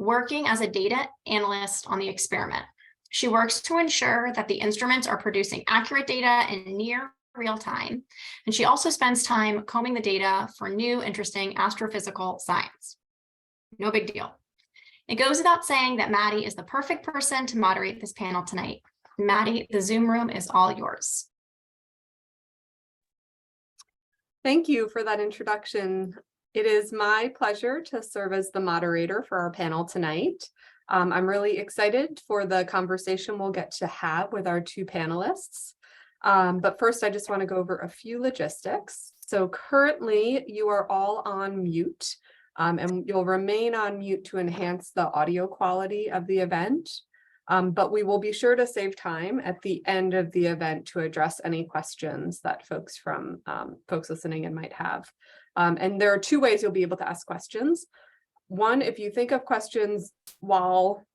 working as a data analyst on the experiment. She works to ensure that the instruments are producing accurate data in near real time. And she also spends time combing the data for new, interesting astrophysical science. No big deal. It goes without saying that Maddie is the perfect person to moderate this panel tonight. Maddie, the Zoom room is all yours. Thank you for that introduction. It is my pleasure to serve as the moderator for our panel tonight. I'm really excited for the conversation we'll get to have with our two panelists. But first, I just want to go over a few logistics. So currently, you are all on mute, and you'll remain on mute to enhance the audio quality of the event. But we will be sure to save time at the end of the event to address any questions that folks listening in might have. And there are two ways you'll be able to ask questions. One, if you think of questions while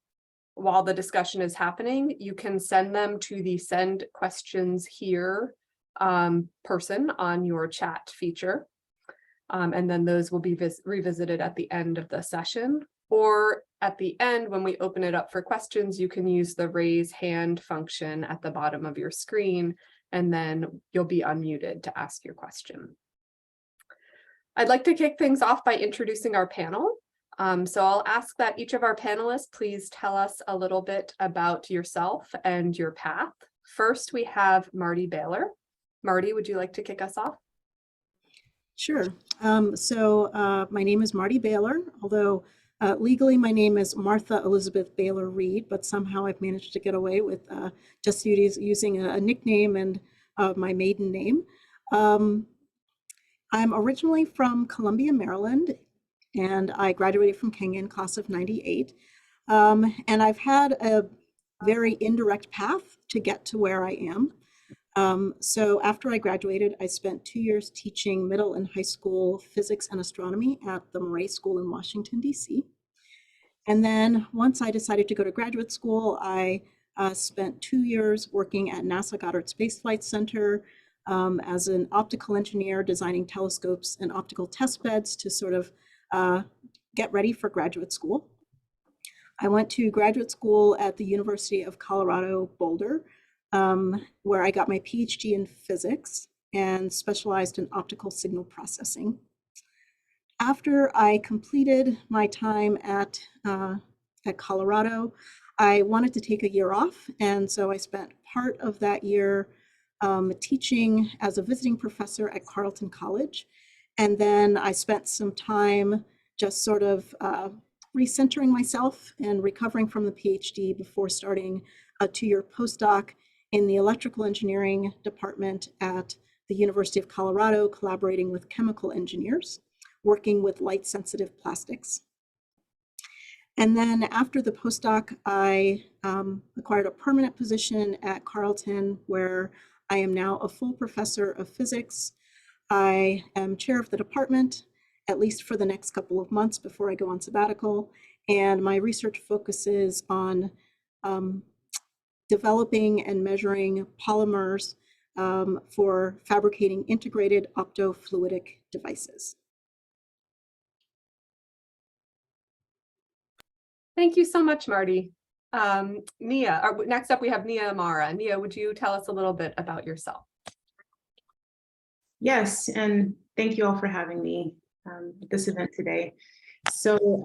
the discussion is happening, you can send them to the Send Questions Here person on your chat feature. And then those will be revisited at the end of the session. Or at the end, when we open it up for questions, you can use the raise hand function at the bottom of your screen, and then you'll be unmuted to ask your question. I'd like to kick things off by introducing our panel. So I'll ask that each of our panelists please tell us a little bit about yourself and your path. First, we have Marty Baylor. Marty, would you like to kick us off? Sure. My name is Marty Baylor, although legally my name is Martha Elizabeth Baylor Reed, but somehow I've managed to get away with just using a nickname and my maiden name. I'm originally from Columbia, Maryland, and I graduated from Kenyon, class of '98. And I've had a very indirect path to get to where I am. So after I graduated, I spent 2 years teaching middle and high school physics and astronomy at the Murray School in Washington, D.C. And then once I decided to go to graduate school, I spent 2 years working at NASA Goddard Space Flight Center as an optical engineer, designing telescopes and optical test beds to sort of get ready for graduate school. I went to graduate school at the University of Colorado, Boulder, where I got my PhD in physics and specialized in optical signal processing. After I completed my time at Colorado, I wanted to take a year off, and so I spent part of that year teaching as a visiting professor at Carleton College. And then I spent some time just sort of recentering myself and recovering from the PhD before starting a 2-year postdoc in the electrical engineering department at the University of Colorado, collaborating with chemical engineers, working with light-sensitive plastics. And then after the postdoc, I acquired a permanent position at Carleton, where I am now a full professor of physics. I am chair of the department, at least for the next couple of months before I go on sabbatical. And my research focuses on developing and measuring polymers for fabricating integrated optofluidic devices. Thank you so much, Marty. Nia, next up we have Nia Imara. Nia, would you tell us a little bit about yourself? Yes, and thank you all for having me at this event today. So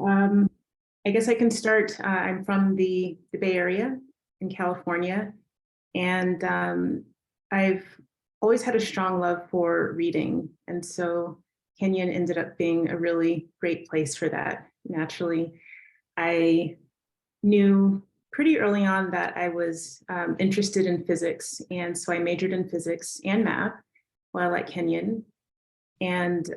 I guess I can start. I'm from the Bay Area in California, and I've always had a strong love for reading, and so Kenyon ended up being a really great place for that. Naturally, I knew pretty early on that I was interested in physics, and so I majored in physics and math while at Kenyon, and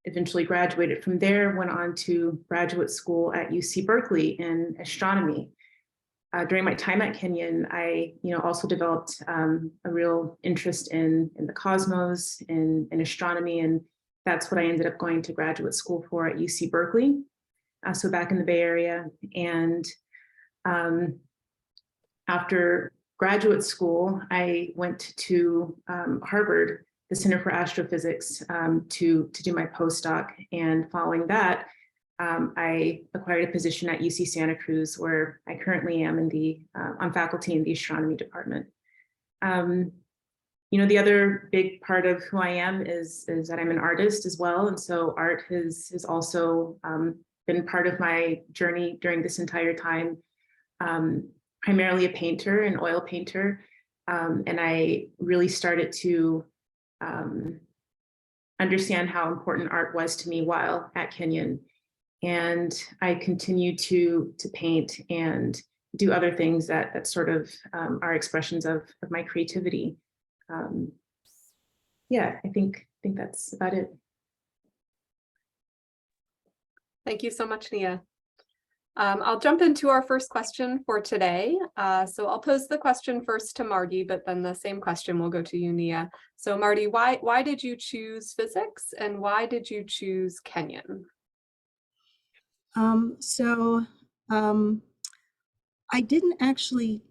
eventually graduated from there, went on to graduate school at UC Berkeley in astronomy. During my time at Kenyon, I also developed a real interest in the cosmos, in astronomy, and that's what I ended up going to graduate school for at UC Berkeley, so back in the Bay Area. And after graduate school, I went to Harvard, the Center for Astrophysics, to do my postdoc. And following that, I acquired a position at UC Santa Cruz, where I currently am on faculty in the astronomy department. The other big part of who I am is that I'm an artist as well. And so art has also been part of my journey during this entire time. Primarily a painter, an oil painter. And I really started to understand how important art was to me while at Kenyon. And I continue to paint and do other things that sort of are expressions of my creativity. Yeah, I think that's about it. Thank you so much, Nia. I'll jump into our first question for today. So I'll pose the question first to Marty, but then the same question will go to you, Nia. So Marty, why did you choose physics and why did you choose Kenyon? I didn't actually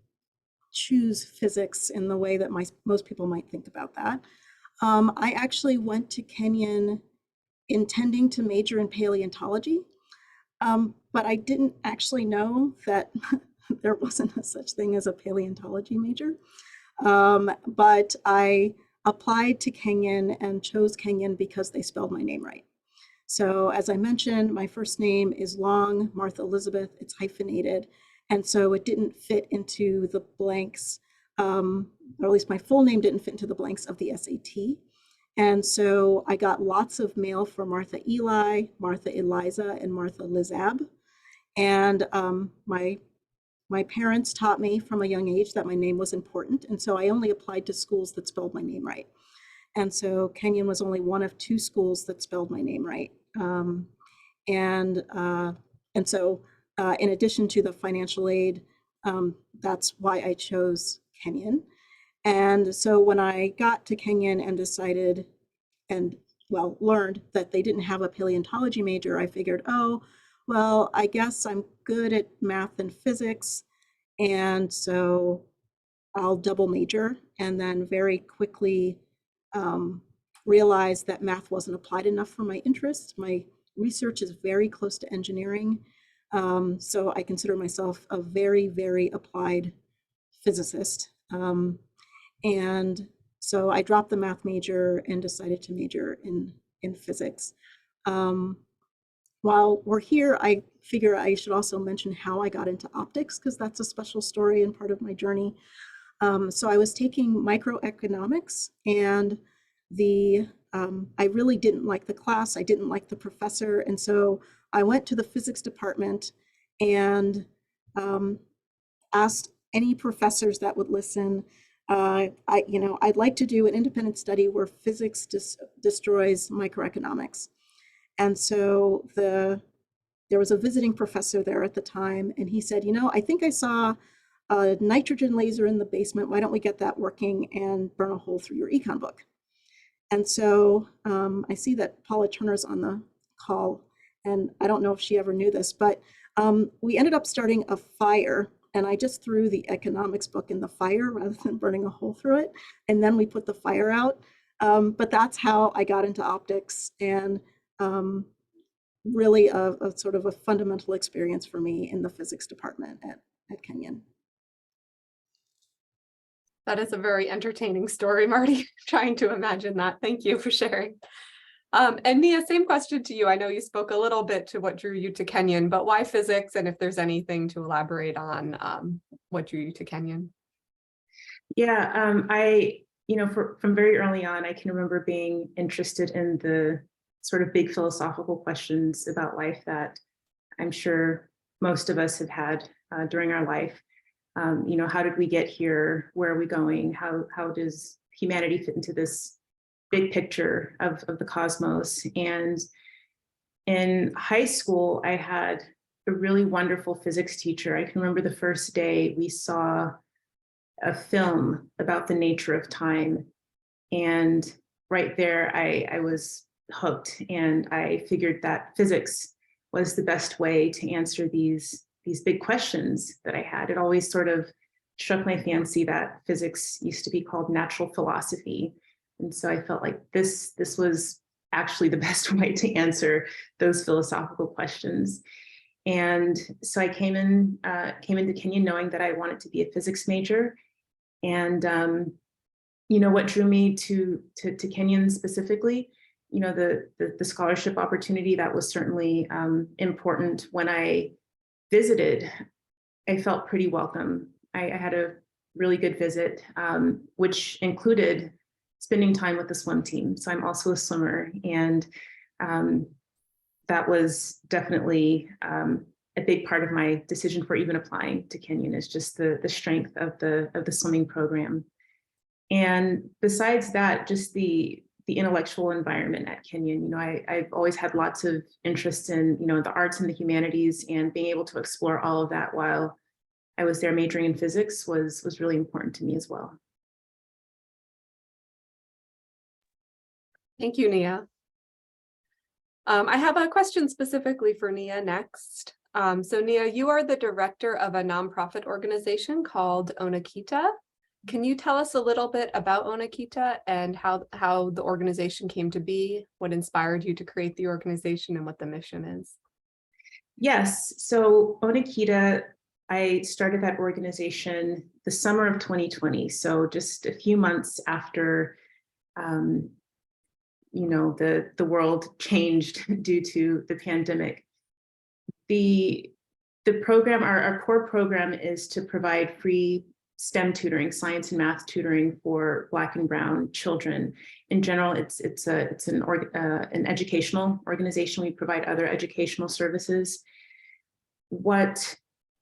choose physics in the way that most people might think about that. I actually went to Kenyon intending to major in paleontology, but I didn't actually know that there wasn't a such thing as a paleontology major. But I applied to Kenyon and chose Kenyon because they spelled my name right. So as I mentioned, my first name is long, Martha Elizabeth, it's hyphenated. And so it didn't fit into the blanks, or at least my full name didn't fit into the blanks of the SAT. And so I got lots of mail for Martha Eli, Martha Eliza, and Martha Lizab. And my parents taught me from a young age that my name was important. And so I only applied to schools that spelled my name right. And so Kenyon was only one of 2 schools that spelled my name right. And so in addition to the financial aid, that's why I chose Kenyon. And so when I got to Kenyon and decided and learned that they didn't have a paleontology major, I figured, oh, well, I guess I'm good at math and physics. And so I'll double major, and then very quickly realized that math wasn't applied enough for my interests. My research is very close to engineering. So I consider myself a very, very applied physicist. And so I dropped the math major and decided to major in physics. While we're here, I figure I should also mention how I got into optics, because that's a special story and part of my journey. So I was taking microeconomics, and I really didn't like the class. I didn't like the professor. And so I went to the physics department and asked any professors that would listen. I'd like to do an independent study where physics destroys microeconomics. And so there was a visiting professor there at the time, and he said, I think I saw a nitrogen laser in the basement. Why don't we get that working and burn a hole through your econ book? And so I see that Paula Turner's on the call, and I don't know if she ever knew this, but we ended up starting a fire, and I just threw the economics book in the fire rather than burning a hole through it. And then we put the fire out. But that's how I got into optics, and really a sort of a fundamental experience for me in the physics department at Kenyon. That is a very entertaining story, Marty. Trying to imagine that. Thank you for sharing. And Nia, same question to you. I know you spoke a little bit to what drew you to Kenyon, but why physics? And if there's anything to elaborate on what drew you to Kenyon? Yeah, from very early on, I can remember being interested in the sort of big philosophical questions about life that I'm sure most of us have had during our life. How did we get here? Where are we going? How does humanity fit into this big picture of the cosmos? And in high school, I had a really wonderful physics teacher. I can remember the first day we saw a film about the nature of time. And right there, I was hooked, and I figured that physics was the best way to answer these big questions that I had. It always sort of struck my fancy that physics used to be called natural philosophy. And so I felt like this was actually the best way to answer those philosophical questions. And so I came into Kenyon knowing that I wanted to be a physics major. And what drew me to Kenyon specifically, the scholarship opportunity, that was certainly important. When I visited, I felt pretty welcome. I had a really good visit, which included spending time with the swim team. So I'm also a swimmer, and that was definitely a big part of my decision for even applying to Kenyon, is just the strength of the swimming program. And besides that, just the intellectual environment at Kenyon. I've always had lots of interest in the arts and the humanities, and being able to explore all of that while I was there majoring in physics was really important to me as well. Thank you, Nia. I have a question specifically for Nia next. So Nia, you are the director of a nonprofit organization called Onakita. Can you tell us a little bit about Onakita and how the organization came to be, what inspired you to create the organization, and what the mission is? Yes, so Onakita, I started that organization the summer of 2020. So just a few months after the world changed due to the pandemic. The program, our core program, is to provide free STEM tutoring, science and math tutoring, for Black and Brown children. In general, it's an educational organization. We provide other educational services. What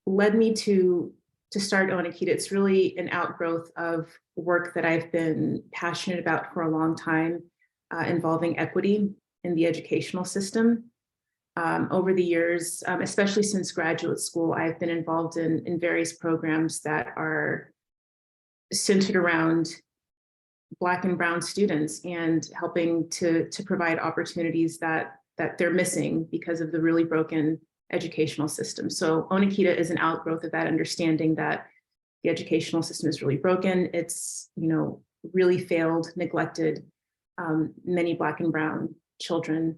led me to start Onakita, it's really an outgrowth of work that I've been passionate about for a long time, involving equity in the educational system. Over the years, especially since graduate school, I've been involved in various programs that are centered around Black and Brown students, and helping to provide opportunities that they're missing because of the really broken educational system. So Onakita is an outgrowth of that understanding that the educational system is really broken. It's really failed, neglected many Black and Brown children,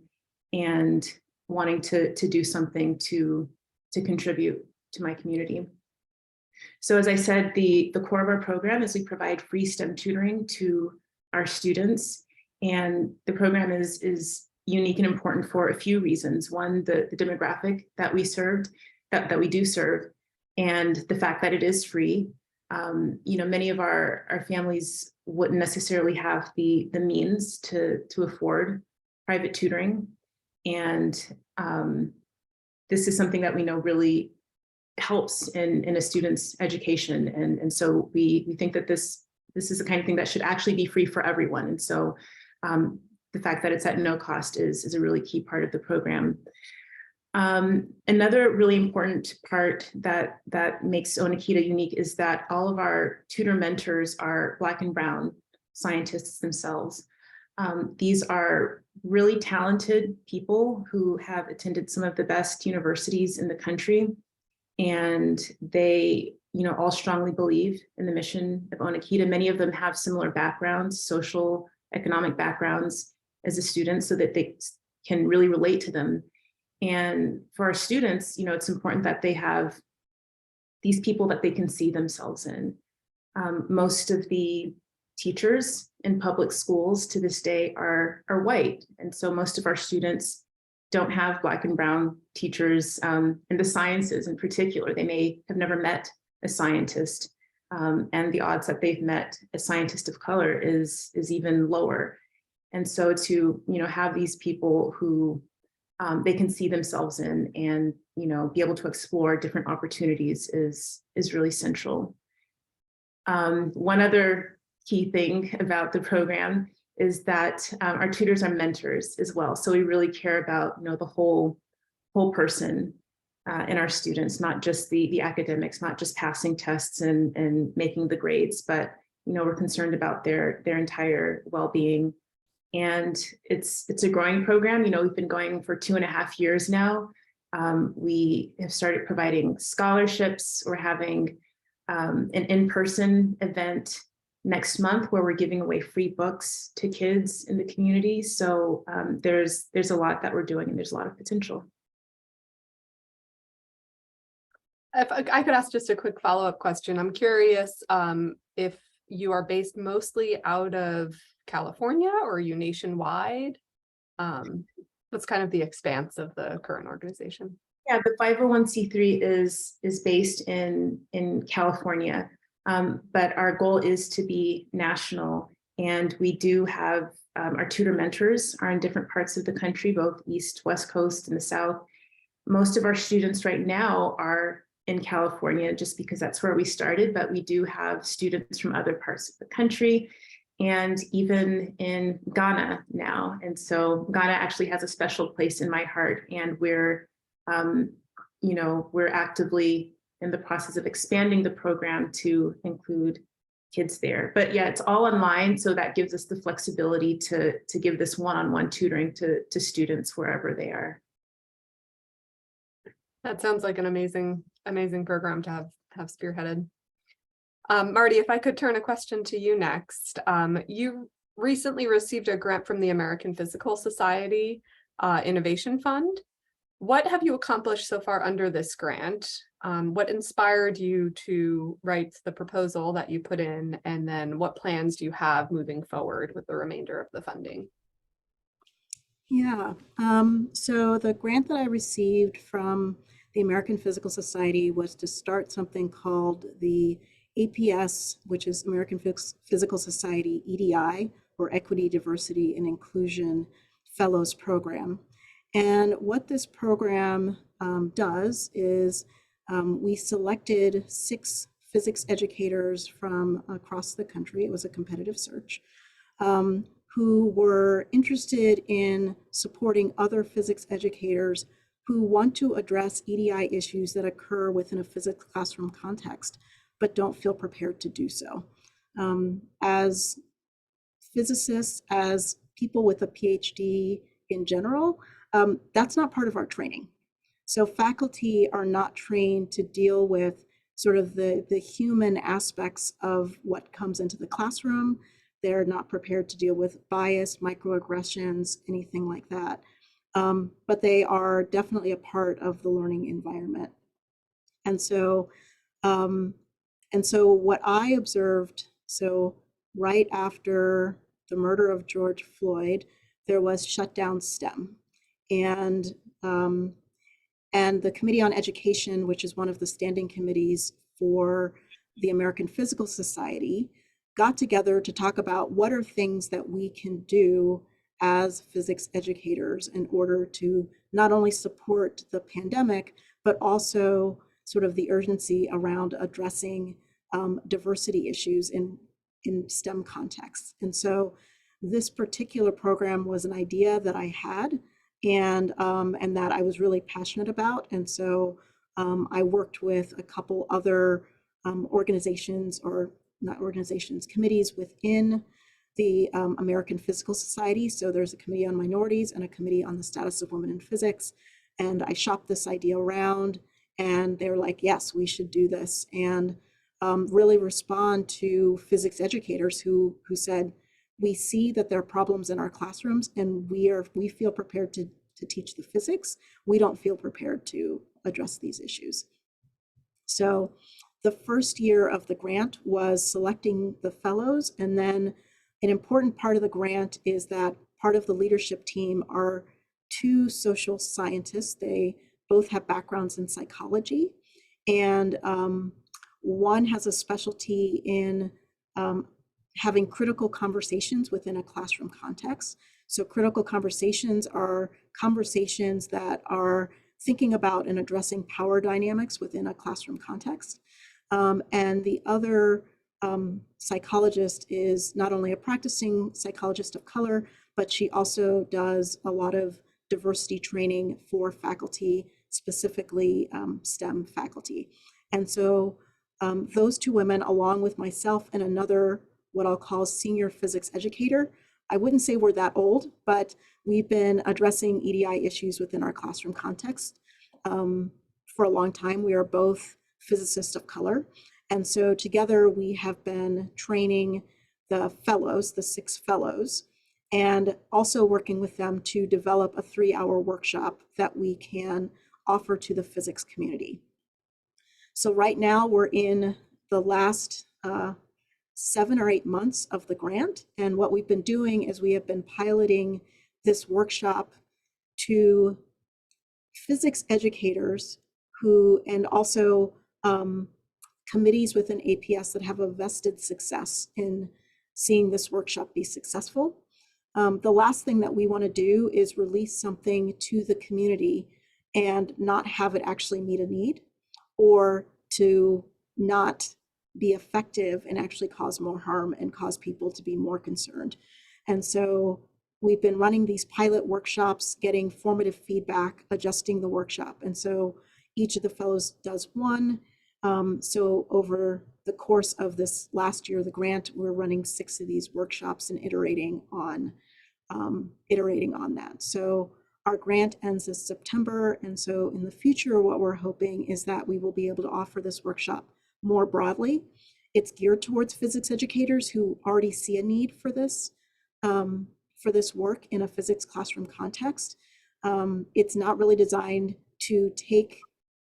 and wanting to do something to contribute to my community. So as I said, the core of our program is we provide free STEM tutoring to our students, and the program is unique and important for a few reasons. One, the demographic that we served, that we do serve, and the fact that it is free. Many of our families wouldn't necessarily have the means to afford private tutoring. And this is something that we know really helps in a student's education. And so we think that this is the kind of thing that should actually be free for everyone. And so the fact that it's at no cost is a really key part of the program. Another really important part that makes Onakita unique is that all of our tutor mentors are Black and Brown scientists themselves. These are really talented people who have attended some of the best universities in the country, and they all strongly believe in the mission of Onakita. Many of them have similar backgrounds, social, economic backgrounds as a student, so that they can really relate to them. And for our students, it's important that they have these people that they can see themselves in. Most of the teachers in public schools to this day are white. And so most of our students don't have Black and Brown teachers in the sciences in particular. They may have never met a scientist, and the odds that they've met a scientist of color is even lower. And so to have these people who they can see themselves in, and be able to explore different opportunities is really central. One other key thing about the program is that our tutors are mentors as well. So we really care about the whole person in our students, not just the academics, not just passing tests and making the grades, but we're concerned about their entire well-being. And it's a growing program. We've been going for 2.5 years now. We have started providing scholarships. We're having an in-person event next month where we're giving away free books to kids in the community. So there's a lot that we're doing, and there's a lot of potential. If I could ask just a quick follow-up question, I'm curious if you are based mostly out of California, or are you nationwide? What's kind of the expanse of the current organization? Yeah, the 501c3 is based in California, but our goal is to be national. And we do have our tutor mentors are in different parts of the country, both East, West Coast, and the South. Most of our students right now are in California, just because that's where we started, but we do have students from other parts of the country, and even in Ghana now. And so Ghana actually has a special place in my heart, and we're actively in the process of expanding the program to include kids there. But yeah, it's all online, so that gives us the flexibility to give this one-on-one tutoring to students wherever they are. That sounds like an amazing program to have spearheaded. Marty, if I could turn a question to you next. You recently received a grant from the American Physical Society Innovation Fund. What have you accomplished so far under this grant? What inspired you to write the proposal that you put in? And then what plans do you have moving forward with the remainder of the funding? Yeah, so the grant that I received from the American Physical Society was to start something called the APS, which is American Physical Society EDI, or Equity, Diversity, and Inclusion Fellows Program. And what this program does is we selected 6 physics educators from across the country. It was a competitive search. Who were interested in supporting other physics educators who want to address EDI issues that occur within a physics classroom context, but don't feel prepared to do so. As physicists, as people with a PhD in general, that's not part of our training. So faculty are not trained to deal with sort of the human aspects of what comes into the classroom. They're not prepared to deal with bias, microaggressions, anything like that. But they are definitely a part of the learning environment. And so what I observed, so right after the murder of George Floyd, there was shutdown STEM. And the Committee on Education, which is one of the standing committees for the American Physical Society, got together to talk about what are things that we can do as physics educators in order to not only support the pandemic, but also sort of the urgency around addressing diversity issues in STEM contexts. And so this particular program was an idea that I had and that I was really passionate about. And so I worked with a couple other organizations, or not organizations, committees within the American Physical Society. So there's a committee on minorities and a committee on the status of women in physics. And I shopped this idea around, and they're like, yes, we should do this. And really respond to physics educators who said, we see that there are problems in our classrooms, and we feel prepared to teach the physics. We don't feel prepared to address these issues. So the first year of the grant was selecting the fellows, and then an important part of the grant is that part of the leadership team are 2 social scientists. They both have backgrounds in psychology, and one has a specialty in having critical conversations within a classroom context. So critical conversations are conversations that are thinking about and addressing power dynamics within a classroom context. And the other psychologist is not only a practicing psychologist of color, but she also does a lot of diversity training for faculty, specifically STEM faculty. And so those 2 women, along with myself and another, what I'll call senior physics educator, I wouldn't say we're that old, but we've been addressing EDI issues within our classroom context for a long time. We are both physicists of color. And so together we have been training the fellows, the 6 fellows, and also working with them to develop a 3-hour workshop that we can offer to the physics community. So right now we're in the last 7 or 8 months of the grant. And what we've been doing is we have been piloting this workshop to physics educators who, and also committees within APS that have a vested success in seeing this workshop be successful. The last thing that we want to do is release something to the community and not have it actually meet a need, or to not be effective and actually cause more harm and cause people to be more concerned. And so we've been running these pilot workshops, getting formative feedback, adjusting the workshop. And so each of the fellows does one. So over the course of this last year, the grant, we're running 6 of these workshops and iterating on that. So our grant ends this September. And so in the future, what we're hoping is that we will be able to offer this workshop more broadly. It's geared towards physics educators who already see a need for this work in a physics classroom context. It's not really designed to take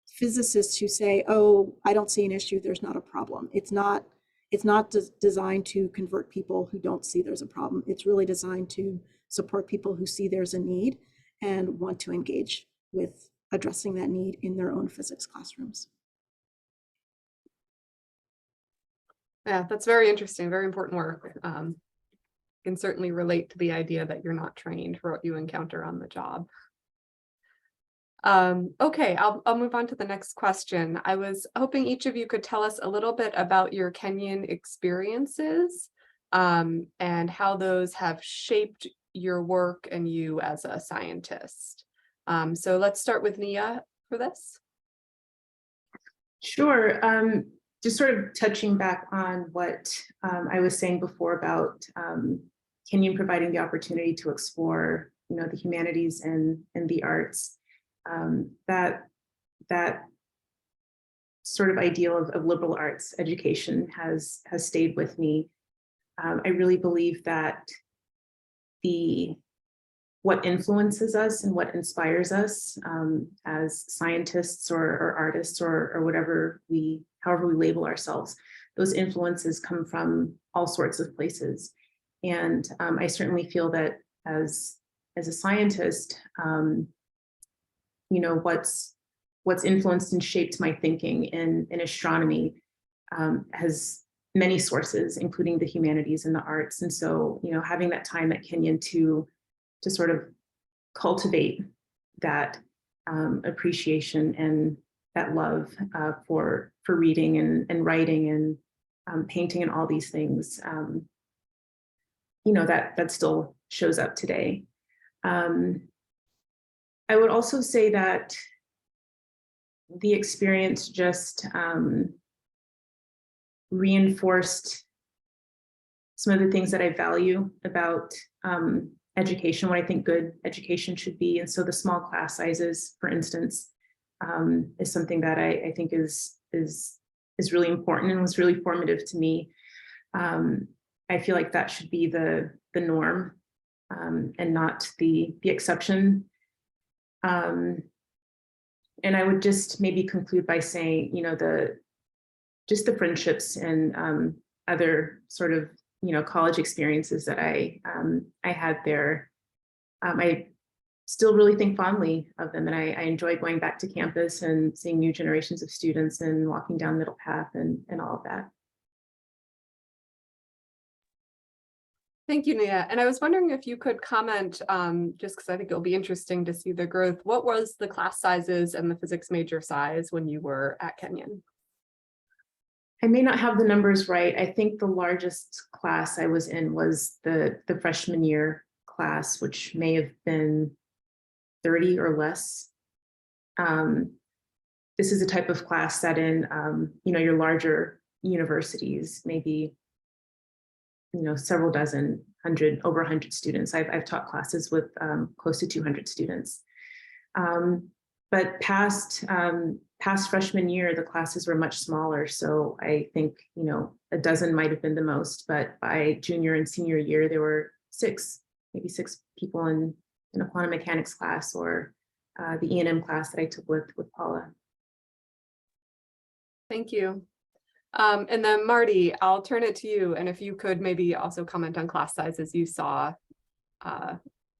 physicists who say, oh, I don't see an issue, there's not a problem. It's not designed to convert people who don't see there's a problem. It's really designed to support people who see there's a need and want to engage with addressing that need in their own physics classrooms. Yeah, that's very interesting, very important work. Can certainly relate to the idea that you're not trained for what you encounter on the job. Okay, I'll move on to the next question. I was hoping each of you could tell us a little bit about your Kenyon experiences and how those have shaped your work and you as a scientist. So let's start with Nia for this. Sure. Just sort of touching back on what I was saying before about Kenyon providing the opportunity to explore, the humanities and the arts. That sort of ideal of liberal arts education has stayed with me. I really believe that what influences us and what inspires us as scientists or artists or whatever however we label ourselves, those influences come from all sorts of places. And I certainly feel that as a scientist, what's influenced and shaped my thinking in astronomy has many sources, including the humanities and the arts. And so, having that time at Kenyon to sort of cultivate that appreciation and that love for reading and writing and painting and all these things, that still shows up today. I would also say that the experience just reinforced some of the things that I value about education, what I think good education should be. And so the small class sizes, for instance, is something that I think is really important and was really formative to me. I feel like that should be the norm and not the exception. And I would just maybe conclude by saying, the friendships and other sort of, college experiences that I had there. I still really think fondly of them, and I enjoy going back to campus and seeing new generations of students and walking down Middle Path and all of that. Thank you, Nia. And I was wondering if you could comment, just because I think it'll be interesting to see the growth. What was the class sizes and the physics major size when you were at Kenyon? I may not have the numbers right. I think the largest class I was in was the freshman year class, which may have been 30 or less. This is a type of class that in, your larger universities, maybe several dozen, over 100 students. I've taught classes with close to 200 students. But past past freshman year, the classes were much smaller. So I think, a dozen might have been the most, but by junior and senior year, there were maybe six people in a quantum mechanics class, or the E&M class that I took with Paula. Thank you. And then Marty, I'll turn it to you. And if you could maybe also comment on class sizes you saw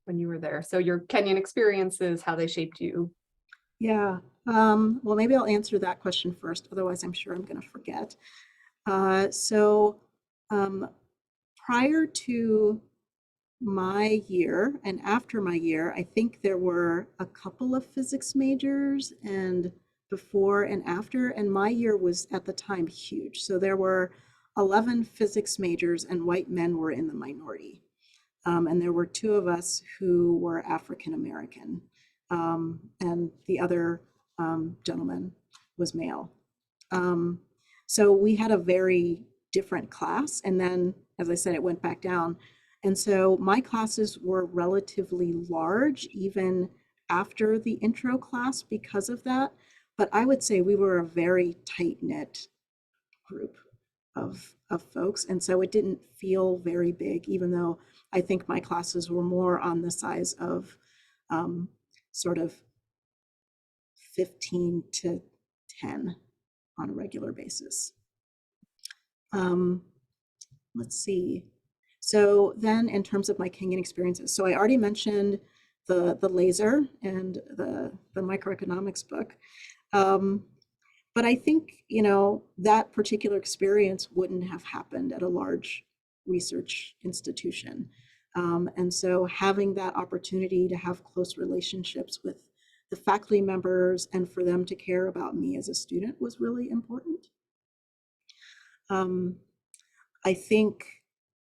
when you were there. So your Kenyon experiences, how they shaped you. Yeah, well, maybe I'll answer that question first. Otherwise, I'm sure I'm going to forget. Prior to my year and after my year, I think there were a couple of physics majors, and before and after, and my year was at the time huge. So there were 11 physics majors, and white men were in the minority. And there were 2 of us who were African American, and the other gentleman was male. So we had a very different class, and then, as I said, it went back down. And so my classes were relatively large, even after the intro class because of that. But I would say we were a very tight-knit group of folks. And so it didn't feel very big, even though I think my classes were more on the size of sort of 15 to 10 on a regular basis. Let's see. So then in terms of my Kenyon experiences, so I already mentioned the laser and the microeconomics book. But I think, that particular experience wouldn't have happened at a large research institution. And so having that opportunity to have close relationships with the faculty members and for them to care about me as a student was really important. I think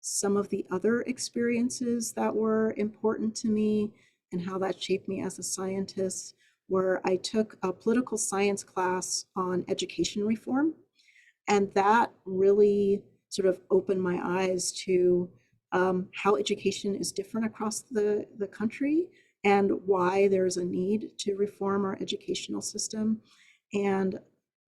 some of the other experiences that were important to me and how that shaped me as a scientist were I took a political science class on education reform, and that really sort of opened my eyes to how education is different across the country and why there's a need to reform our educational system. And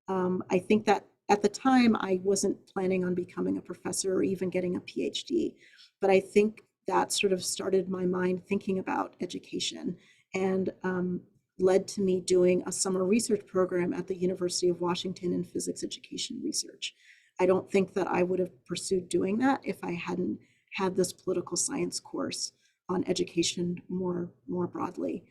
I think that at the time, I wasn't planning on becoming a professor or even getting a PhD, but I think that sort of started my mind thinking about education and led to me doing a summer research program at the University of Washington in physics education research. I don't think that I would have pursued doing that if I hadn't had this political science course on education more broadly.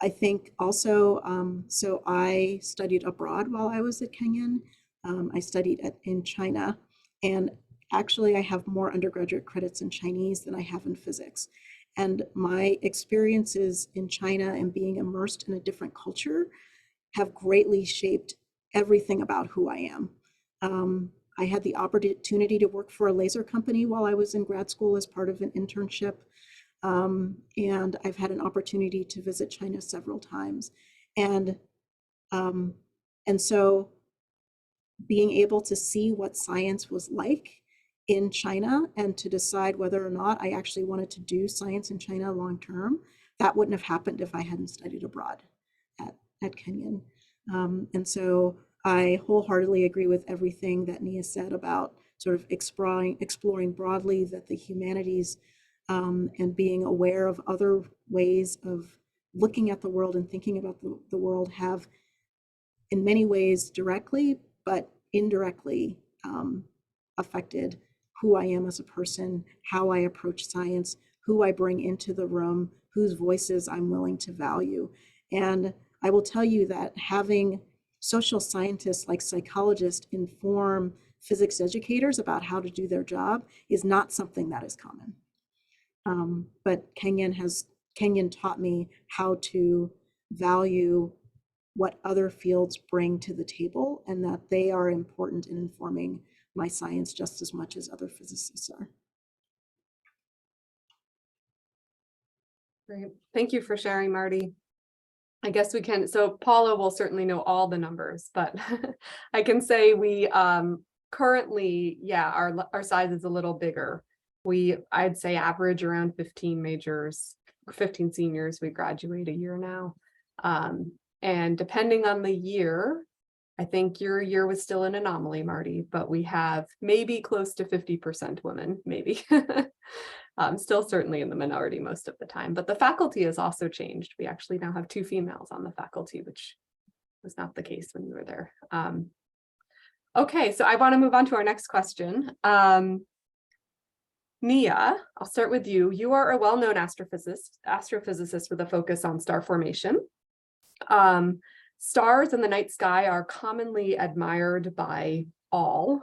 I think also, so I studied abroad while I was at Kenyon. I studied in China, and actually I have more undergraduate credits in Chinese than I have in physics. And my experiences in China and being immersed in a different culture have greatly shaped everything about who I am. I had the opportunity to work for a laser company while I was in grad school as part of an internship. And I've had an opportunity to visit China several times. And so being able to see what science was like in China and to decide whether or not I actually wanted to do science in China long term, that wouldn't have happened if I hadn't studied abroad at Kenyon. And so I wholeheartedly agree with everything that Nia said about sort of exploring broadly that the humanities and being aware of other ways of looking at the world and thinking about the world have in many ways directly, but indirectly affected who I am as a person, how I approach science, who I bring into the room, whose voices I'm willing to value. And I will tell you that having social scientists like psychologists inform physics educators about how to do their job is not something that is common. But Kenyon taught me how to value what other fields bring to the table and that they are important in informing my science just as much as other physicists are. Great. Thank you for sharing, Marty. I guess we can, so Paula will certainly know all the numbers, but I can say we currently, yeah, our size is a little bigger. I'd say average around 15 majors, 15 seniors. We graduate a year now. And depending on the year, I think your year was still an anomaly, Marty, but we have maybe close to 50% women, maybe. Still certainly in the minority most of the time, but the faculty has also changed. We actually now have 2 females on the faculty, which was not the case when you were there. Okay, so I want to move on to our next question. Nia, I'll start with you. You are a well-known astrophysicist with a focus on star formation. Stars in the night sky are commonly admired by all.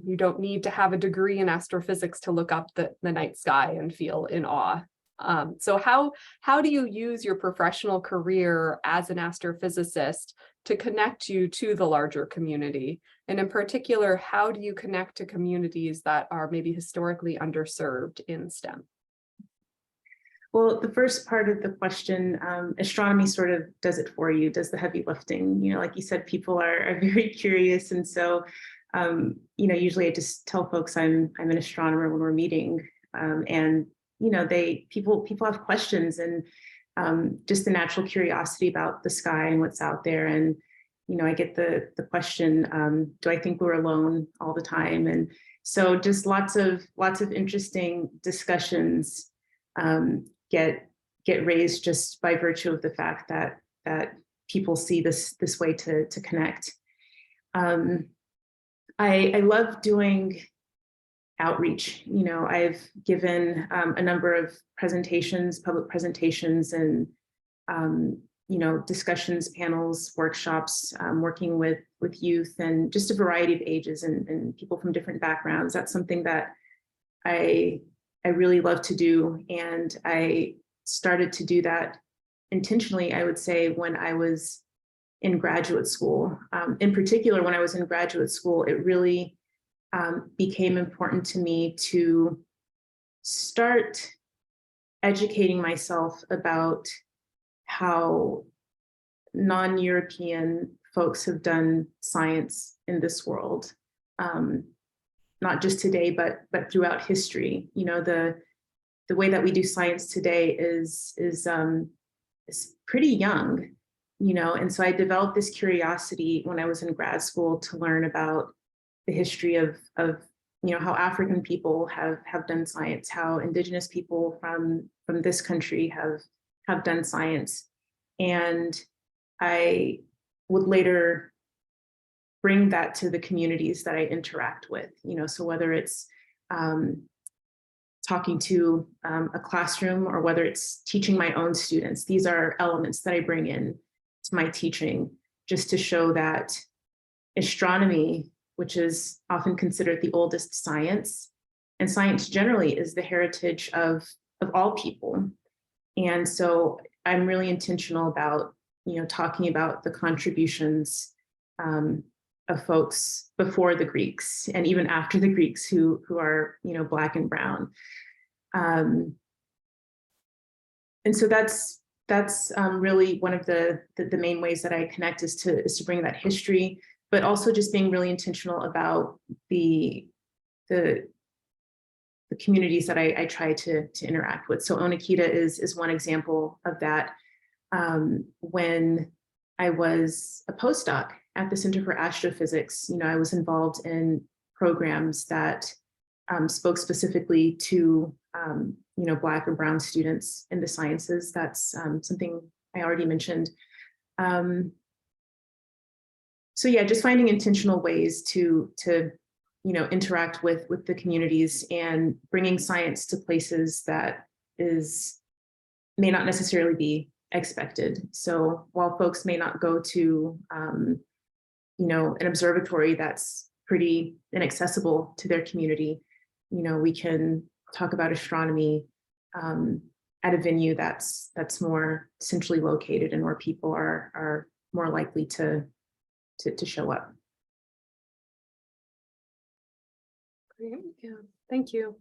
You don't need to have a degree in astrophysics to look up the night sky and feel in awe. So how do you use your professional career as an astrophysicist to connect you to the larger community? And in particular, how do you connect to communities that are maybe historically underserved in STEM? Well, the first part of the question, astronomy sort of does it for you, does the heavy lifting. You know, like you said, people are very curious. And so, you know, usually I just tell folks I'm an astronomer when we're meeting. And, you know, people have questions and just the natural curiosity about the sky and what's out there. And, you know, I get the question, do I think we're alone all the time? And so just lots of interesting discussions get raised just by virtue of the fact that people see this way to connect. I love doing outreach. You know, I've given a number of presentations, public presentations, and you know, discussions, panels, workshops, working with youth and just a variety of ages and people from different backgrounds. That's something that I really love to do. And I started to do that intentionally, I would say, when I was in graduate school. In particular, when I was in graduate school, it really became important to me to start educating myself about how non-European folks have done science in this world. Not just today, but throughout history. You know, the way that we do science today is pretty young, you know, and so I developed this curiosity when I was in grad school to learn about the history of you know, how African people have done science, how Indigenous people from this country have done science. And I would later bring that to the communities that I interact with, you know, so whether it's talking to a classroom or whether it's teaching my own students, these are elements that I bring in to my teaching just to show that astronomy, which is often considered the oldest science, and science generally is the heritage of all people. And so I'm really intentional about, you know, talking about the contributions of folks before the Greeks and even after the Greeks who are, you know, Black and brown. And so that's really one of the main ways that I connect is to bring that history, but also just being really intentional about the communities that I try to interact with. So Onakita is one example of that. When I was a postdoc at the Center for Astrophysics, you know, I was involved in programs that spoke specifically to, you know, Black or brown students in the sciences. That's something I already mentioned. So yeah, just finding intentional ways to you know, interact with the communities and bringing science to places that may not necessarily be expected. So while folks may not go to, you know, an observatory that's pretty inaccessible to their community, you know, we can talk about astronomy at a venue that's more centrally located and where people are more likely to show up. Great. Yeah, thank you.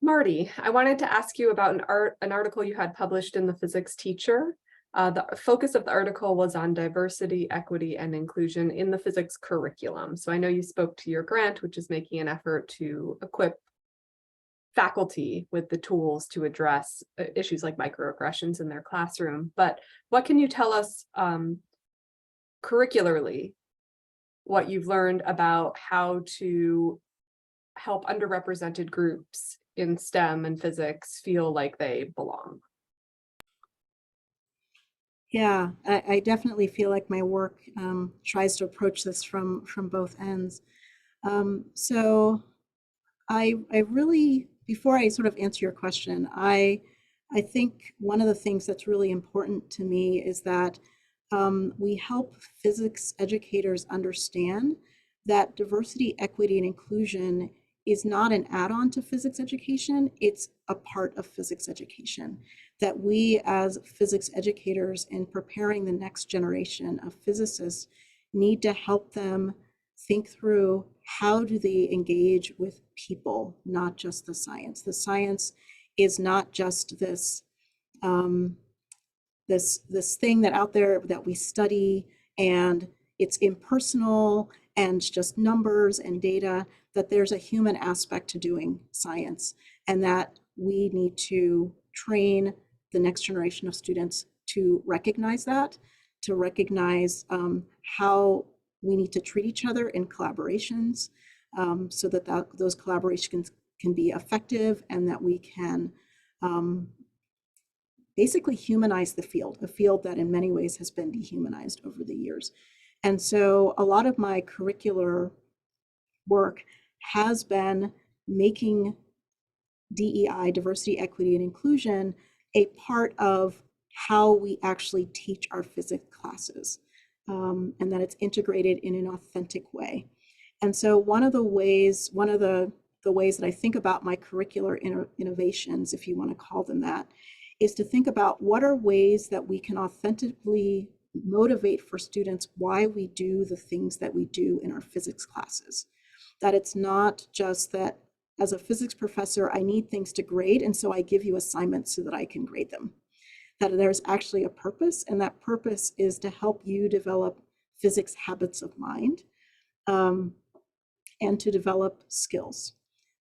Marty, I wanted to ask you about an article you had published in the Physics Teacher. The focus of the article was on diversity, equity, and inclusion in the physics curriculum. So I know you spoke to your grant, which is making an effort to equip faculty with the tools to address issues like microaggressions in their classroom. But what can you tell us curricularly, what you've learned about how to help underrepresented groups in STEM and physics feel like they belong? Yeah, I definitely feel like my work tries to approach this from both ends. So I really, before I sort of answer your question, I think one of the things that's really important to me is that we help physics educators understand that diversity, equity, and inclusion is not an add-on to physics education, it's a part of physics education. That we as physics educators in preparing the next generation of physicists need to help them think through how do they engage with people, not just the science. The science is not just this this thing that out there that we study and it's impersonal and just numbers and data, that there's a human aspect to doing science, and that we need to train the next generation of students to recognize that, to recognize how we need to treat each other in collaborations, so that those collaborations can be effective, and that we can basically humanize the field, a field that in many ways has been dehumanized over the years. And so a lot of my curricular work has been making DEI, diversity, equity, and inclusion, a part of how we actually teach our physics classes, and that it's integrated in an authentic way. And so one of the ways that I think about my curricular innovations, if you want to call them that, is to think about what are ways that we can authentically motivate for students why we do the things that we do in our physics classes. That it's not just that as a physics professor, I need things to grade, and so I give you assignments so that I can grade them. That there's actually a purpose, and that purpose is to help you develop physics habits of mind, and to develop skills.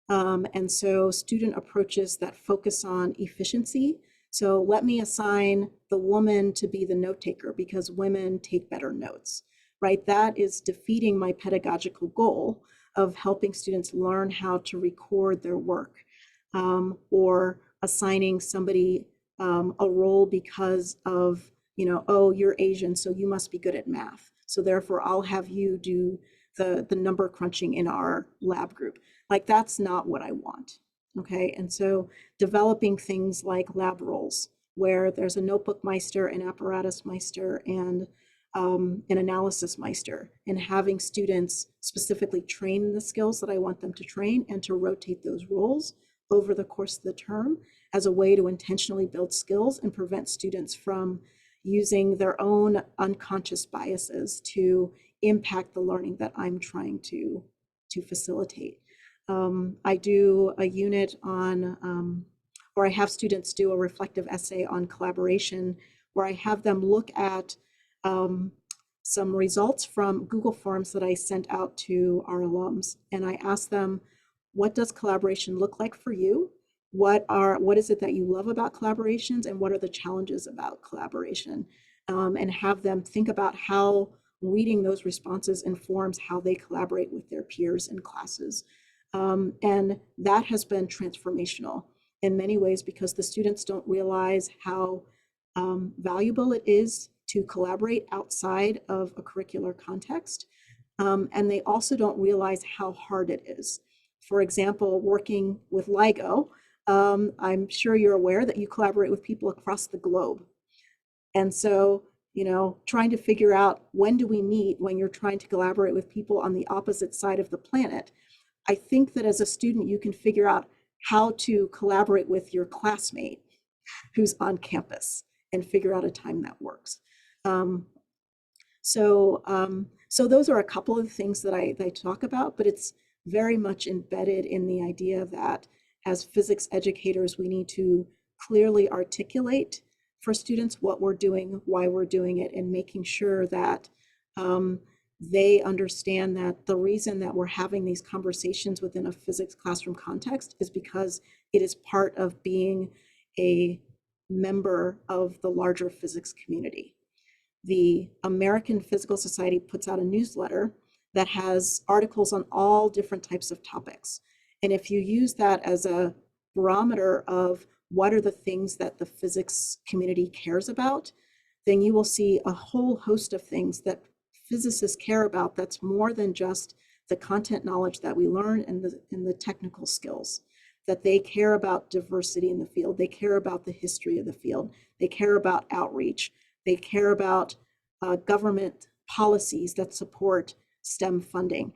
And so student approaches that focus on efficiency. So let me assign the woman to be the note taker because women take better notes, right? That is defeating my pedagogical goal of helping students learn how to record their work, or assigning somebody a role because of, oh, you're Asian, so you must be good at math. So therefore I'll have you do the number crunching in our lab group. Like, that's not what I want. Okay, and so developing things like lab roles where there's a notebook meister, an apparatus meister, and an analysis meister, and having students specifically train the skills that I want them to train and to rotate those roles over the course of the term as a way to intentionally build skills and prevent students from using their own unconscious biases to impact the learning that I'm trying to facilitate. I do a unit on, or I have students do a reflective essay on collaboration, where I have them look at some results from Google Forms that I sent out to our alums. And I ask them, what does collaboration look like for you? What is it that you love about collaborations, and what are the challenges about collaboration? And have them think about how reading those responses informs how they collaborate with their peers in classes. And that has been transformational in many ways because the students don't realize how valuable it is to collaborate outside of a curricular context. And they also don't realize how hard it is. For example, working with LIGO, I'm sure you're aware that you collaborate with people across the globe. And so, trying to figure out when do we meet when you're trying to collaborate with people on the opposite side of the planet. I think that as a student, you can figure out how to collaborate with your classmate who's on campus and figure out a time that works. So those are a couple of things that I talk about, but it's very much embedded in the idea that as physics educators, we need to clearly articulate for students what we're doing, why we're doing it, and making sure that they understand that the reason that we're having these conversations within a physics classroom context is because It is part of being a member of the larger physics community. The American Physical Society puts out a newsletter that has articles on all different types of topics. And if you use that as a barometer of what are the things that the physics community cares about, then you will see a whole host of things that physicists care about that's more than just the content knowledge that we learn and the technical skills. That they care about diversity in the field, they care about the history of the field, they care about outreach, they care about government policies that support STEM funding.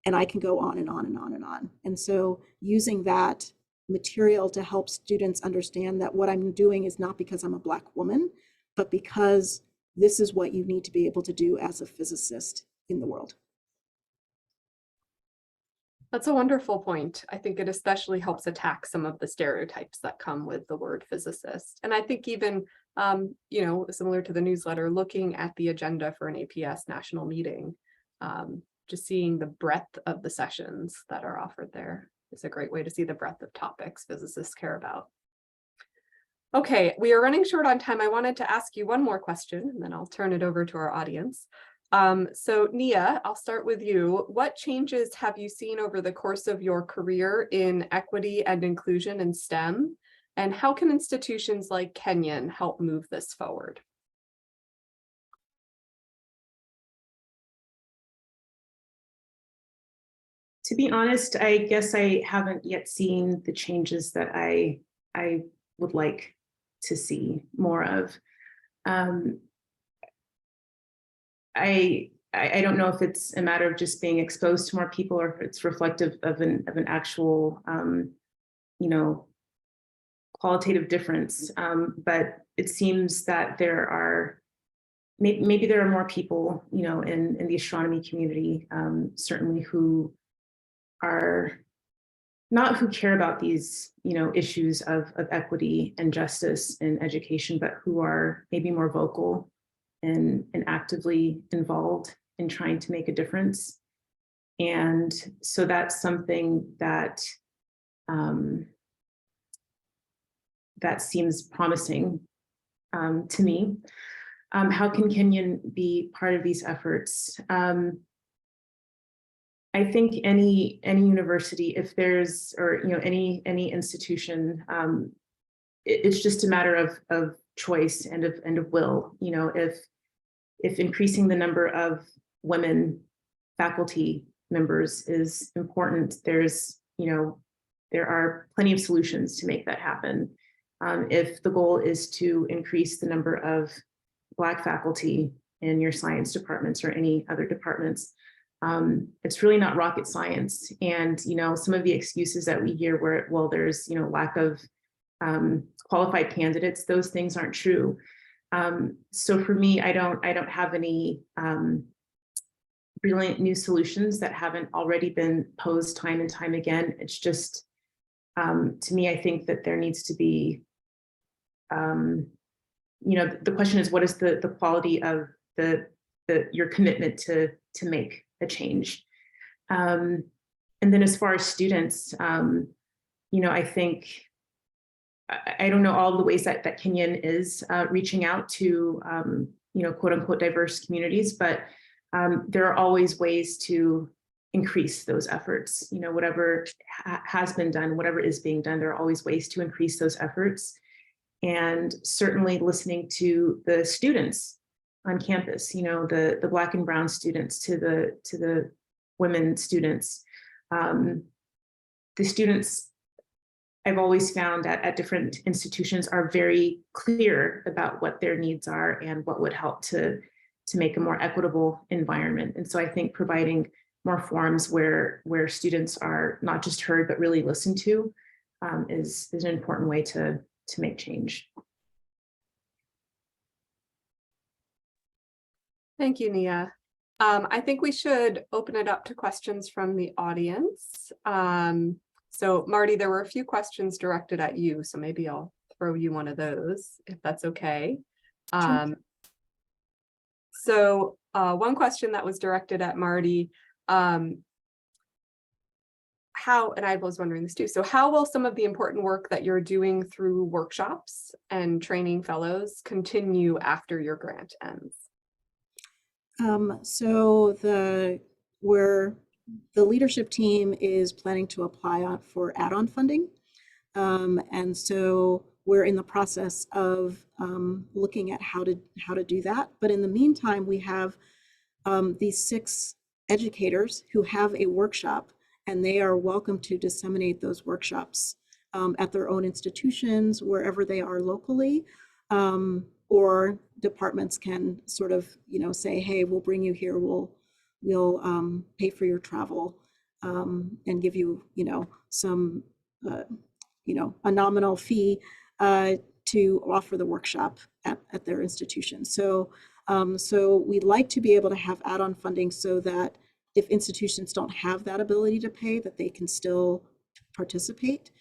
And I can go on and on and on and on. And so using that material to help students understand that what I'm doing is not because I'm a Black woman, but because this is what you need to be able to do as a physicist in the world. That's a wonderful point. I think it especially helps attack some of the stereotypes that come with the word physicist. And I think even, you know, similar to the newsletter, looking at the agenda for an APS national meeting, just seeing the breadth of the sessions that are offered there is a great way to see the breadth of topics physicists care about. Okay, we are running short on time. I wanted to ask you one more question, and then I'll turn it over to our audience. So Nia, I'll start with you. What changes have you seen over the course of your career in equity and inclusion in STEM? And how can institutions like Kenyon help move this forward? To be honest, I guess I haven't yet seen the changes that I would like to see more of. I don't know if it's a matter of just being exposed to more people or if it's reflective of an actual, you know, qualitative difference. But it seems that there are, maybe there are more people, you know, in the astronomy community, certainly who are not who care about these, you know, issues of equity and justice in education, but who are maybe more vocal and actively involved in trying to make a difference. And so that's something that that seems promising to me. How can Kenyon be part of these efforts? I think any university, if there's, or you know, any institution, it's just a matter of choice and of will. You know, if increasing the number of women faculty members is important, there's, you know, there are plenty of solutions to make that happen. If the goal is to increase the number of Black faculty in your science departments or any other departments, it's really not rocket science. And, you know, some of the excuses that we hear where, well, there's, you know, lack of qualified candidates, those things aren't true. So for me, I don't have any brilliant new solutions that haven't already been posed time and time again. It's just, to me, I think that there needs to be, you know, the question is, what is the quality of your commitment to make a change? And then as far as students, you know, I think, I don't know all the ways that Kenyon is reaching out to, you know, quote unquote diverse communities, but there are always ways to increase those efforts. You know, whatever has been done, whatever is being done, there are always ways to increase those efforts. And certainly listening to the students on campus, you know, the Black and brown students to the women students. The students I've always found at different institutions are very clear about what their needs are and what would help to make a more equitable environment. And so I think providing more forums where students are not just heard, but really listened to is an important way to make change. Thank you, Nia. I think we should open it up to questions from the audience. So Marty, there were a few questions directed at you, so maybe I'll throw you one of those, if that's okay. Sure. So one question that was directed at Marty, how how, and I was wondering this too, so how will some of the important work that you're doing through workshops and training fellows continue after your grant ends? So the leadership team is planning to apply for add-on funding. And so we're in the process of looking at how to do that. But in the meantime, we have these 6 educators who have a workshop, and they are welcome to disseminate those workshops at their own institutions, wherever they are locally, or departments can sort of, say, hey, we'll bring you here, we'll pay for your travel, and give you, some, a nominal fee to offer the workshop at their institution. So we'd like to be able to have add-on funding so that if institutions don't have that ability to pay, that they can still participate.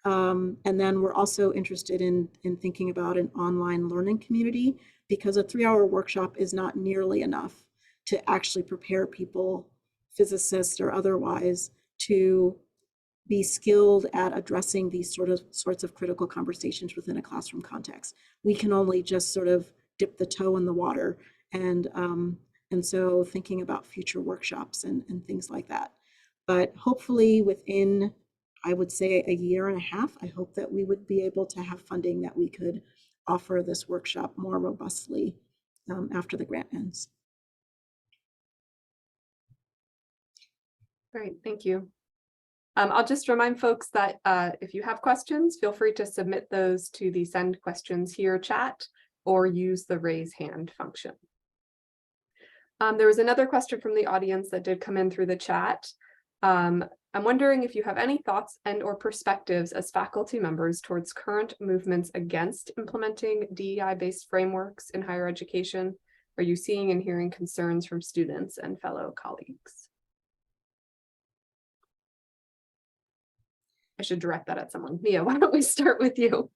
And then we're also interested in thinking about an online learning community, because a 3-hour workshop is not nearly enough to actually prepare people, physicists or otherwise, to be skilled at addressing these sorts of critical conversations within a classroom context. We can only just sort of dip the toe in the water, and so thinking about future workshops and things like that. But hopefully within, I would say, a year and a half, I hope that we would be able to have funding that we could offer this workshop more robustly after the grant ends. Great, thank you. I'll just remind folks that if you have questions, feel free to submit those to the send questions here chat, or use the raise hand function. There was another question from the audience that did come in through the chat. I'm wondering if you have any thoughts and or perspectives as faculty members towards current movements against implementing DEI-based frameworks in higher education. Are you seeing and hearing concerns from students and fellow colleagues? I should direct that at someone. Nia, why don't we start with you?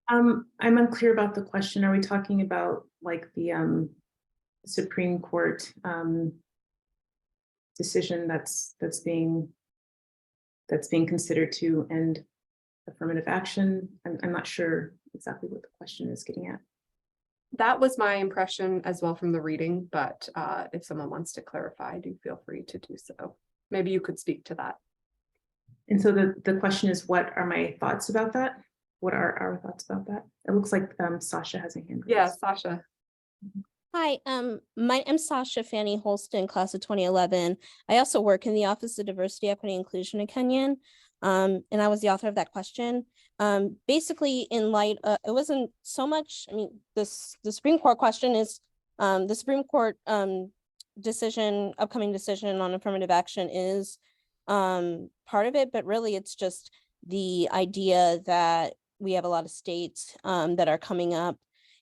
I'm unclear about the question. Are we talking about like the Supreme Court decision that's being considered to end affirmative action? I'm not sure exactly what the question is getting at. That was my impression as well from the reading, but if someone wants to clarify, do feel free to do so. Maybe you could speak to that. And so the question is, what are my thoughts about that? What are our thoughts about that? It looks like Sasha has a hand raised. Yeah, Sasha. Hi, I'm Sasha Fanny Holston, class of 2011. I also work in the Office of Diversity, Equity, and Inclusion at Kenyon, and I was the author of that question. Basically, in light, it wasn't so much, I mean, the Supreme Court question is, the Supreme Court upcoming decision on affirmative action is part of it, but really it's just the idea that we have a lot of states that are coming up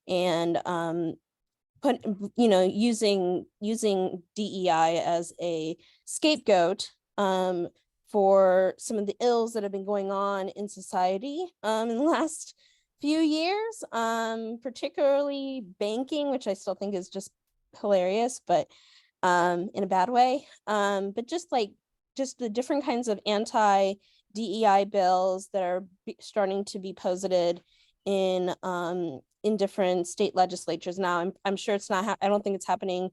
and using DEI as a scapegoat for some of the ills that have been going on in society in the last few years, particularly banking, which I still think is just hilarious, but in a bad way. But just the different kinds of anti-DEI bills that are starting to be posited in different state legislatures now. I'm sure it's not, I don't think it's happening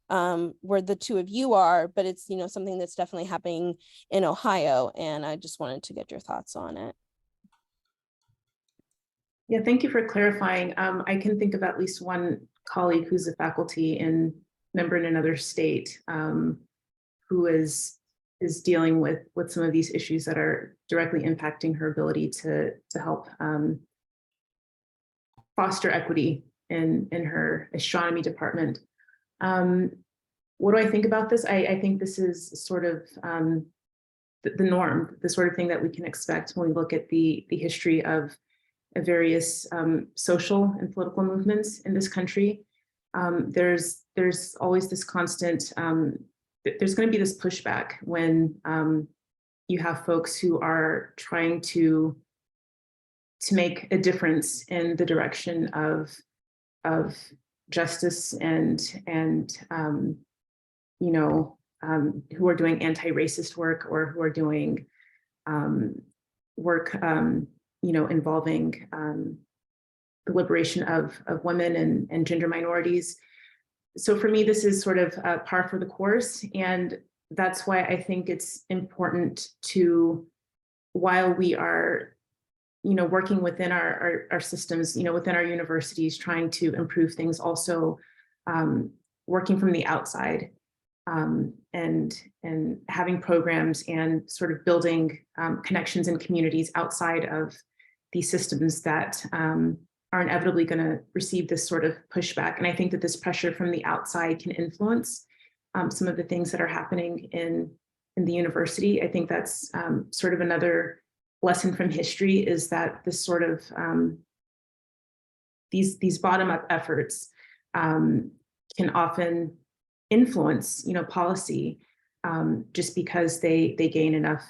where the two of you are, but it's, something that's definitely happening in Ohio. And I just wanted to get your thoughts on it. Yeah, thank you for clarifying. I can think of at least one colleague who's a faculty member in another state who is dealing with some of these issues that are directly impacting her ability to help foster equity in her astronomy department. What do I think about this? I think this is sort of the norm, the sort of thing that we can expect when we look at the history of various social and political movements in this country. There's always this constant, there's going to be this pushback when you have folks who are trying to make a difference in the direction of justice and who are doing anti-racist work or who are doing work, involving the liberation of women and gender minorities. So for me, this is sort of par for the course. And that's why I think it's important to, while we are, working within our systems, within our universities, trying to improve things, also working from the outside, and having programs and sort of building connections and communities outside of these systems that are inevitably going to receive this sort of pushback. And I think that this pressure from the outside can influence some of the things that are happening in the university. I think that's sort of another lesson from history, is that this sort of these bottom-up efforts can often influence, policy, just because they gain enough,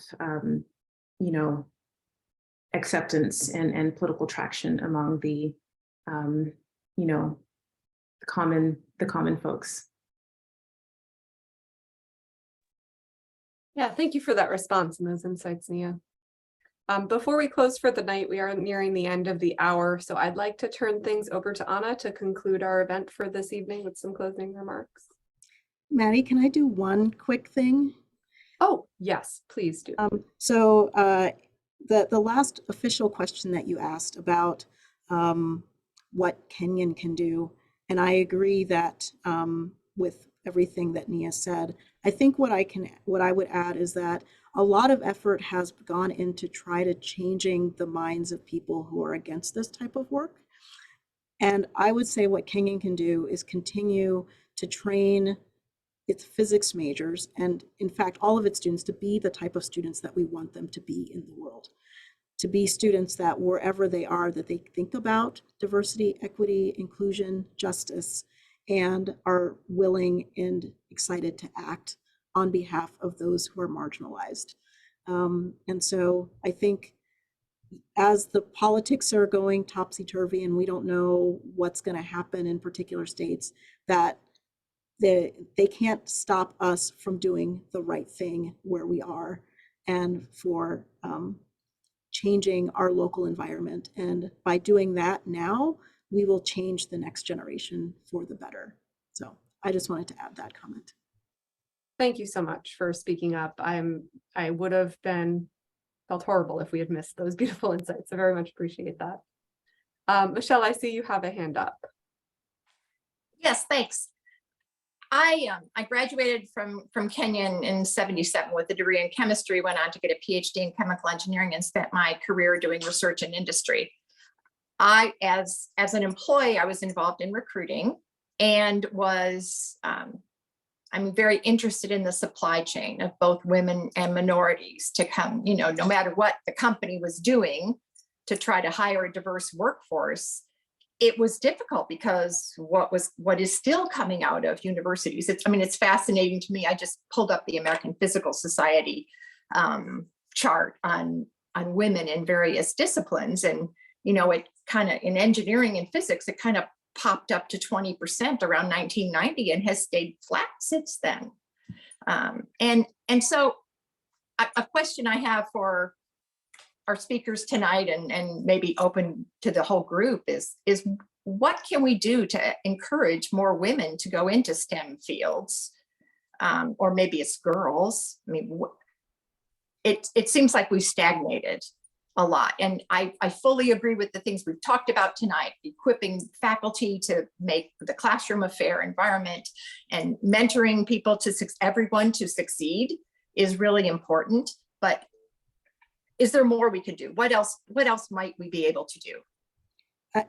acceptance and political traction among the, the common folks. Yeah, thank you for that response and those insights, Nia. Before we close for the night, we are nearing the end of the hour, so I'd like to turn things over to Anna to conclude our event for this evening with some closing remarks. Maddie, can I do one quick thing? Oh, yes, please do. The last official question that you asked about what Kenyon can do, and I agree that with everything that Nia said. I think what I would add is that a lot of effort has gone into try to changing the minds of people who are against this type of work. And I would say what Kenyon can do is continue to train its physics majors, and in fact, all of its students, to be the type of students that we want them to be in the world. To be students that wherever they are, that they think about diversity, equity, inclusion, justice, and are willing and excited to act on behalf of those who are marginalized. And so I think as the politics are going topsy-turvy and we don't know what's going to happen in particular states, that they can't stop us from doing the right thing where we are and for changing our local environment. And by doing that now, we will change the next generation for the better. So I just wanted to add that comment. Thank you so much for speaking up. I would have felt horrible if we had missed those beautiful insights. I very much appreciate that. Michelle, I see you have a hand up. Yes, thanks. I graduated from Kenyon in '77 with a degree in chemistry, went on to get a PhD in chemical engineering, and spent my career doing research in industry. As an employee, I was involved in recruiting and was, I'm very interested in the supply chain of both women and minorities to come, no matter what the company was doing to try to hire a diverse workforce. It was difficult because what is still coming out of universities, it's fascinating to me. I just pulled up the American Physical Society chart on women in various disciplines, and it kind of, in engineering and physics, it kind of popped up to 20% around 1990 and has stayed flat since then. And so a question I have for our speakers tonight, and maybe open to the whole group, is what can we do to encourage more women to go into STEM fields, or maybe it's girls? It seems like we've stagnated a lot, and I fully agree with the things we've talked about tonight. Equipping faculty to make the classroom a fair environment and mentoring people everyone to succeed is really important. But is there more we could do? What else might we be able to do?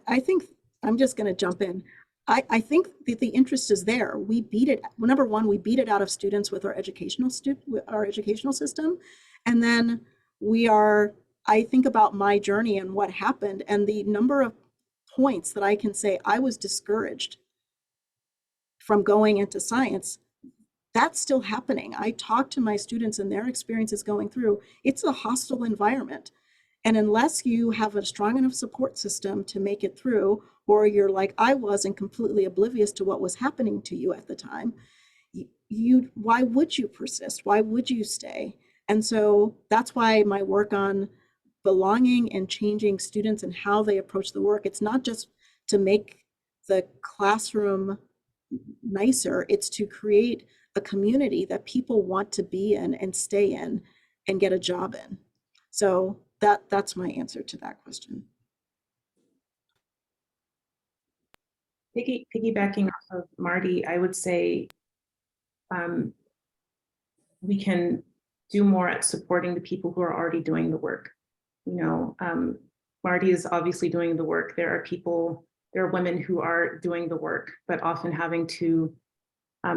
I think I'm just going to jump in. I think that the interest is there. We beat it. Number one, we beat it out of students with our educational system. And then I think about my journey and what happened, and the number of points that I can say I was discouraged from going into science. That's still happening. I talk to my students and their experiences going through. It's a hostile environment. And unless you have a strong enough support system to make it through, or you're like I was and completely oblivious to what was happening to you at the time, why would you persist? Why would you stay? And so that's why my work on belonging and changing students and how they approach the work, it's not just to make the classroom nicer, it's to create a community that people want to be in and stay in and get a job in. So that's my answer to that question. Piggybacking off of Marty, I would say we can do more at supporting the people who are already doing the work. You know, Marty is obviously doing the work. There are women who are doing the work, but often having to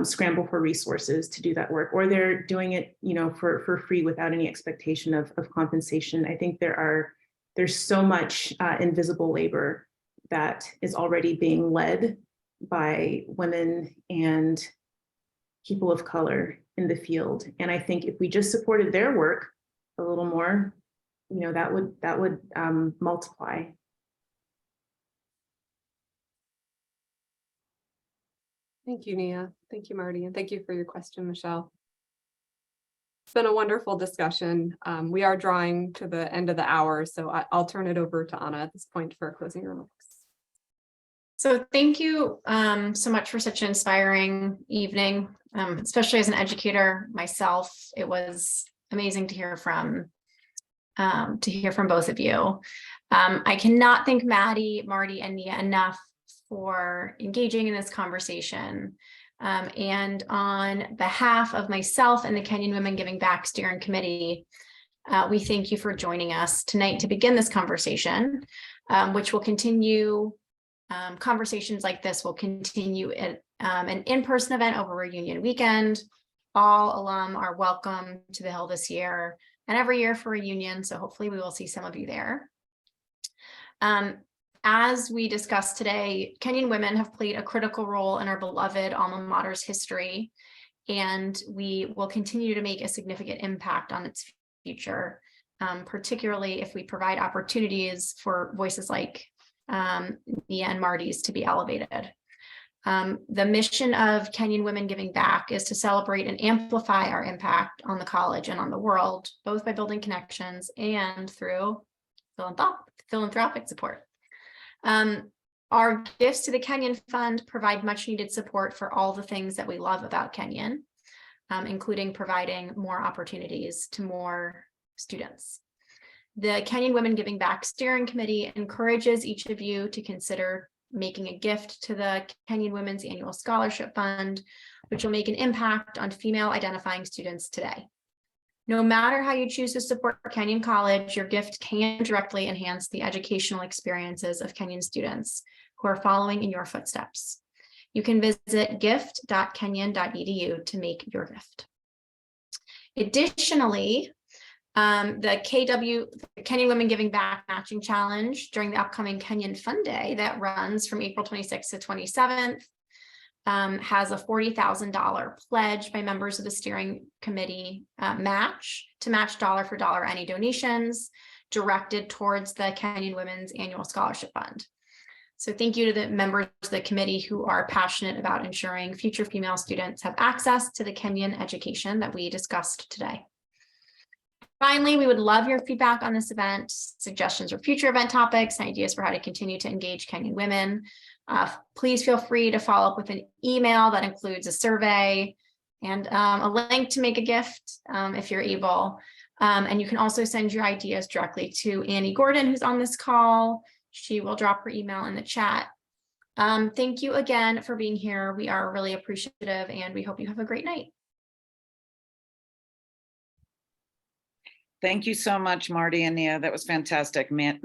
scramble for resources to do that work, or they're doing it, you know, for free without any expectation of compensation. I think there's so much invisible labor that is already being led by women and people of color in the field. And I think if we just supported their work a little more, you know, that would multiply. Thank you, Nia. Thank you, Marty. And thank you for your question, Michelle. It's been a wonderful discussion. We are drawing to the end of the hour, so I'll turn it over to Anna at this point for closing remarks. So thank you so much for such an inspiring evening, especially as an educator myself. It was amazing to hear from both of you. I cannot thank Maddie, Marty, and Nia enough for engaging in this conversation. And on behalf of myself and the Kenyon Women Giving Back Steering Committee, we thank you for joining us tonight to begin this conversation, which will continue. Conversations like this will continue at an in-person event over a union weekend. All alum are welcome to the Hill this year and every year for a union, so hopefully we will see some of you there. As we discussed today, Kenyon women have played a critical role in our beloved alma mater's history, and we will continue to make a significant impact on its future, particularly if we provide opportunities for voices like Nia and Marty's to be elevated. The mission of Kenyon Women Giving Back is to celebrate and amplify our impact on the college and on the world, both by building connections and through philanthropic support. Our gifts to the Kenyon Fund provide much needed support for all the things that we love about Kenyon, including providing more opportunities to more students. The Kenyon Women Giving Back Steering Committee encourages each of you to consider making a gift to the Kenyon Women's Annual Scholarship Fund, which will make an impact on female identifying students today. No matter how you choose to support Kenyon College, your gift can directly enhance the educational experiences of Kenyon students who are following in your footsteps. You can visit gift.kenyon.edu to make your gift. Additionally, the Kenyon Women Giving Back Matching Challenge during the upcoming Kenyon Fund Day that runs from April 26th to 27th has a $40,000 pledge by members of the steering committee match dollar for dollar any donations directed towards the Kenyon Women's Annual Scholarship Fund. So thank you to the members of the committee who are passionate about ensuring future female students have access to the Kenyon education that we discussed today. Finally, we would love your feedback on this event, suggestions for future event topics, and ideas for how to continue to engage Kenyon women. Please feel free to follow up with an email that includes a survey and a link to make a gift if you're able. And you can also send your ideas directly to Annie Gordon, who's on this call. She will drop her email in the chat. Thank you again for being here. We are really appreciative, and we hope you have a great night. Thank you so much, Marty and Nia. That was fantastic. Maddie.